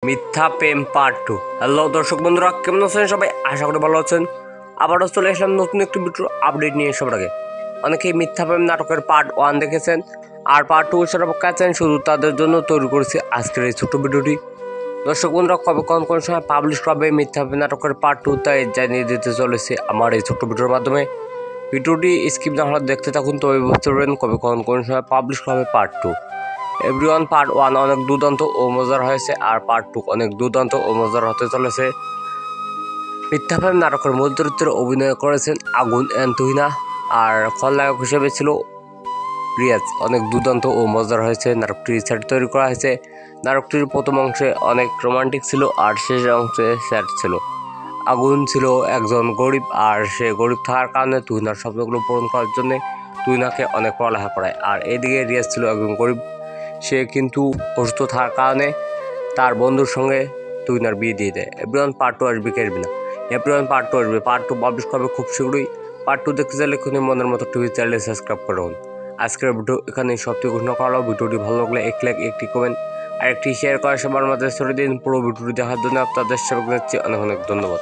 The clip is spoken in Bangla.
মিথ্যা প্রেম পার্ট 2। হ্যালো দর্শক বন্ধুরা, কেমন আছেন সবাই? আশা করি ভালো আছেন। আবারও চলে আসলাম নতুন একটি ভিডিও আপডেট নিয়ে। সবার আগে অনেকেই মিথ্যা প্রেম নাটকের পার্ট 1 দেখেছেন, আর পার্ট 2 সেটা কাছেন, শুধু তাদের জন্য তৈরি করেছি আজকের এই ছোট্ট ভিডিওটি। দর্শক বন্ধুরা, কবে কোন সময় পাবলিশ হবে মিথ্যা প্রেম নাটকের পার্ট 2 তাই জানিয়ে দিতে চলেছে আমার এই ছোট্ট ভিডিওর মাধ্যমে। ভিডিওটি স্কিপ না হলে দেখতে থাকুন, তবে বুঝতে পারবেন কবে কোন সময় পাবলিশ হবে পার্ট 2। এভরিওয়ান, পার্ট 1 অনেক দুর্দান্ত ও মজার হয়েছে, আর পার্ট 2 অনেক দুর্দান্ত ও মজার হতে চলেছে। মিথ্যা প্রেম নাটকের মূল চরিত্রে অভিনয় করেছেন আগুন এন্ড তুহিনা, আর খলনায়ক হিসেবে ছিল রিয়াজ। অনেক দুর্দান্ত ও মজার হয়েছে। নাটকটি স্যাট তৈরি করা হয়েছে। নাটকটির প্রথম অংশে অনেক রোমান্টিক ছিল, আর শেষ অংশে স্যাট ছিল। আগুন ছিল একজন গরিব, আর সে গরিব থাকার কারণে তুহিনার স্বপ্নগুলো পূরণ করার জন্য তুহিনাকে অনেক পড়ালেখা করায়। আর এদিকে রিয়াজ ছিল একজন গরিব, সে কিন্তু অসুস্থ থাকার কারণে তার বন্ধুর সঙ্গে তুহিনার বিয়ে দিয়ে দেয়। এভরিওয়ান, পার্ট 2 আসবে, কেটবি না। এভরিওয়ান, পার্ট 2 আসবে। পার্ট 2 পাবলিশ করবে খুব শীঘ্রই। পার্ট 2 দেখতে চাইলে এক্ষুনি মনের মতো টিভি চ্যানেলে সাবস্ক্রাইব করুন। আজকের ভিডিও এখানে সবটি ঘোষণা করা হলো। ভিডিওটি ভালো লাগলে এক লাইক, একটি কমেন্ট আর একটি শেয়ার করে সবার মাঝে ছড়িয়ে দিন। পুরো ভিডিওটি দেখার জন্য আপনাদের সবাইকে অনেক অনেক ধন্যবাদ।